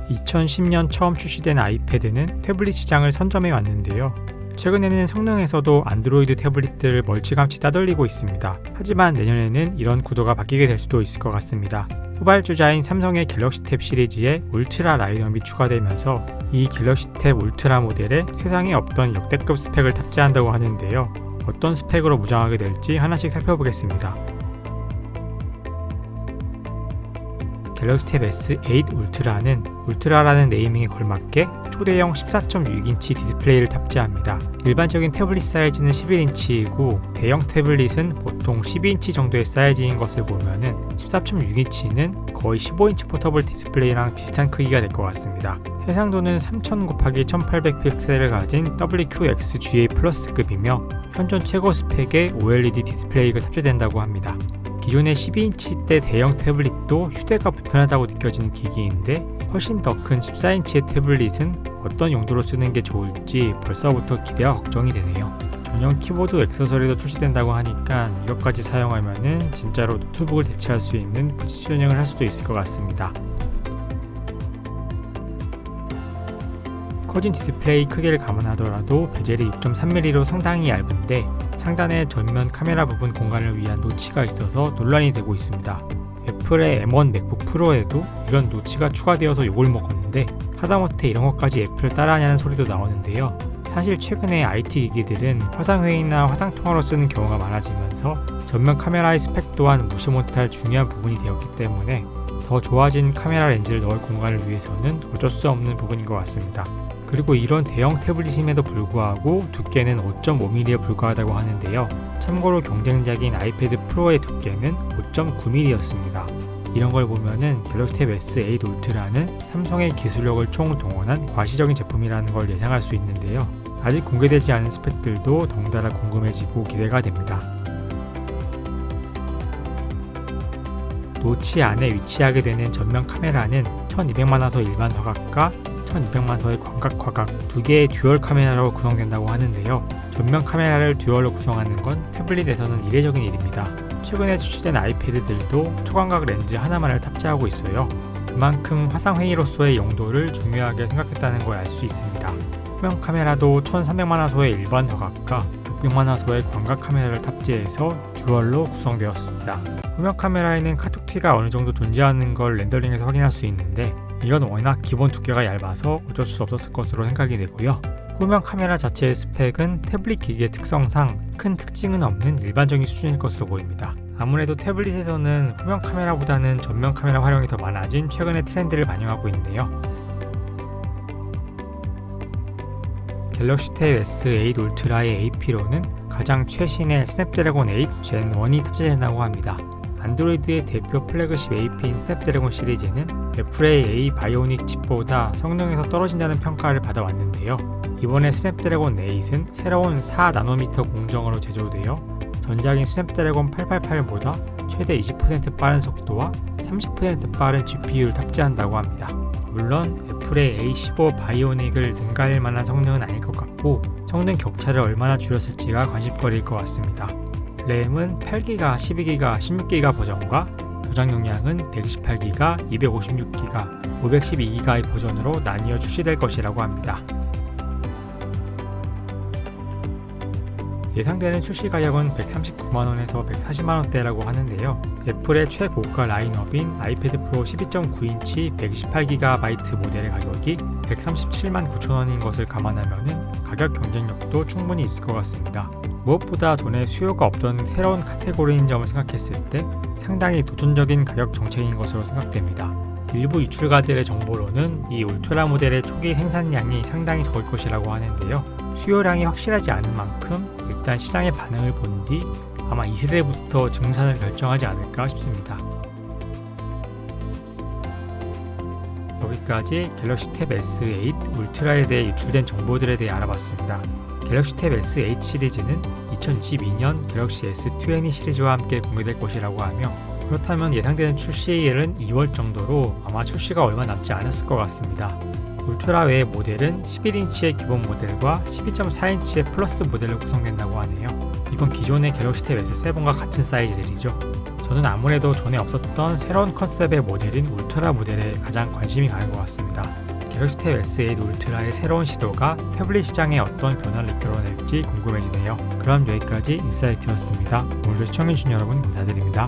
2010년 처음 출시된 아이패드는 태블릿 시장을 선점해 왔는데요. 최근에는 성능에서도 안드로이드 태블릿들을 멀찌감치 따돌리고 있습니다. 하지만 내년에는 이런 구도가 바뀌게 될 수도 있을 것 같습니다. 후발주자인 삼성의 갤럭시 탭 시리즈에 울트라 라인업이 추가되면서 이 갤럭시 탭 울트라 모델에 세상에 없던 역대급 스펙을 탑재한다고 하는데요. 어떤 스펙으로 무장하게 될지 하나씩 살펴보겠습니다. 갤럭시 탭 S8 울트라는 울트라라는 네이밍에 걸맞게 초대형 14.6인치 디스플레이를 탑재합니다. 일반적인 태블릿 사이즈는 11인치이고 대형 태블릿은 보통 12인치 정도의 사이즈인 것을 보면은 14.6인치는 거의 15인치 포터블 디스플레이랑 비슷한 크기가 될 것 같습니다. 해상도는 3000x1800픽셀을 가진 WQXGA 플러스급이며 현존 최고 스펙의 OLED 디스플레이가 탑재된다고 합니다. 기존의 12인치대 대형 태블릿도 휴대가 불편하다고 느껴지는 기기인데 훨씬 더 큰 14인치의 태블릿은 어떤 용도로 쓰는 게 좋을지 벌써부터 기대와 걱정이 되네요. 전용 키보드 액세서리도 출시된다고 하니까 이것까지 사용하면은 진짜로 노트북을 대체할 수 있는 포지셔닝을 할 수도 있을 것 같습니다. 커진 디스플레이 크기를 감안하더라도 베젤이 6.3mm로 상당히 얇은데 상단의 전면 카메라 부분 공간을 위한 노치가 있어서 논란이 되고 있습니다. 애플의 M1 맥북 프로에도 이런 노치가 추가되어서 욕을 먹었는데 하다못해 이런 것까지 애플을 따라하냐는 소리도 나오는데요. 사실 최근에 IT 기기들은 화상회의나 화상통화로 쓰는 경우가 많아지면서 전면 카메라의 스펙 또한 무시 못할 중요한 부분이 되었기 때문에 더 좋아진 카메라 렌즈를 넣을 공간을 위해서는 어쩔 수 없는 부분인 것 같습니다. 그리고 이런 대형 태블릿임에도 불구하고 두께는 5.5mm에 불과하다고 하는데요. 참고로 경쟁작인 아이패드 프로의 두께는 5.9mm였습니다. 이런 걸 보면은 갤럭시 탭 S8 울트라는 삼성의 기술력을 총동원한 과시적인 제품이라는 걸 예상할 수 있는데요. 아직 공개되지 않은 스펙들도 덩달아 궁금해지고 기대가 됩니다. 노치 안에 위치하게 되는 전면 카메라는 1200만화소 일반 화각과 1200만화소의 광각 화각 두 개의 듀얼 카메라로 구성된다고 하는데요. 전면 카메라를 듀얼로 구성하는 건 태블릿에서는 이례적인 일입니다. 최근에 출시된 아이패드들도 초광각 렌즈 하나만을 탑재하고 있어요. 그만큼 화상회의로서의 용도를 중요하게 생각했다는 걸 알 수 있습니다. 후면 카메라도 1300만화소의 일반 화각과 600만화소의 광각 카메라를 탑재해서 듀얼로 구성되었습니다. 후면 카메라에는 카툭티가 어느 정도 존재하는 걸 렌더링에서 확인할 수 있는데 이건 워낙 기본 두께가 얇아서 어쩔 수 없었을 것으로 생각이 되고요. 후면 카메라 자체의 스펙은 태블릿 기기의 특성상 큰 특징은 없는 일반적인 수준일 것으로 보입니다. 아무래도 태블릿에서는 후면 카메라보다는 전면 카메라 활용이 더 많아진 최근의 트렌드를 반영하고 있네요. 갤럭시 탭 S8 울트라의 AP로는 가장 최신의 스냅드래곤 8 젠 1이 탑재된다고 합니다. 안드로이드의 대표 플래그십 AP인 스냅드래곤 시리즈는 애플의 A 바이오닉 칩보다 성능에서 떨어진다는 평가를 받아왔는데요. 이번에 스냅드래곤 8은 새로운 4나노미터 공정으로 제조되어 전작인 스냅드래곤 888보다 최대 20% 빠른 속도와 30% 빠른 GPU를 탑재한다고 합니다. 물론 애플의 A15 바이오닉을 능가할 만한 성능은 아닐 것 같고 성능 격차를 얼마나 줄였을지가 관심거리일 것 같습니다. 램은 8기가, 12기가, 16기가 버전과 저장 용량은 128기가, 256기가, 512기가의 버전으로 나뉘어 출시될 것이라고 합니다. 예상되는 출시 가격은 139만원에서 140만원대라고 하는데요. 애플의 최고가 라인업인 아이패드 프로 12.9인치 128GB 모델의 가격이 137만 9천원인 것을 감안하면 가격 경쟁력도 충분히 있을 것 같습니다. 무엇보다 전에 수요가 없던 새로운 카테고리인 점을 생각했을 때 상당히 도전적인 가격 정책인 것으로 생각됩니다. 일부 유출가들의 정보로는 이 울트라 모델의 초기 생산량이 상당히 적을 것이라고 하는데요. 수요량이 확실하지 않은 만큼 일단 시장의 반응을 본 뒤 아마 2세대부터 증산을 결정하지 않을까 싶습니다. 여기까지 갤럭시 탭 S8 울트라에 대해 유출된 정보들에 대해 알아봤습니다. 갤럭시 탭 S8 시리즈는 2022년 갤럭시 S20 시리즈와 함께 공개될 것이라고 하며 그렇다면 예상되는 출시일은 2월 정도로 아마 출시가 얼마 남지 않았을 것 같습니다. 울트라 외의 모델은 11인치의 기본 모델과 12.4인치의 플러스 모델로 구성된다고 하네요. 이건 기존의 갤럭시 탭 S7과 같은 사이즈들이죠. 저는 아무래도 전에 없었던 새로운 컨셉의 모델인 울트라 모델에 가장 관심이 가는 것 같습니다. 갤럭시 탭 S8 울트라의 새로운 시도가 태블릿 시장에 어떤 변화를 이끌어낼지 궁금해지네요. 그럼 여기까지 인사이트였습니다. 오늘도 시청해주신 여러분 감사드립니다.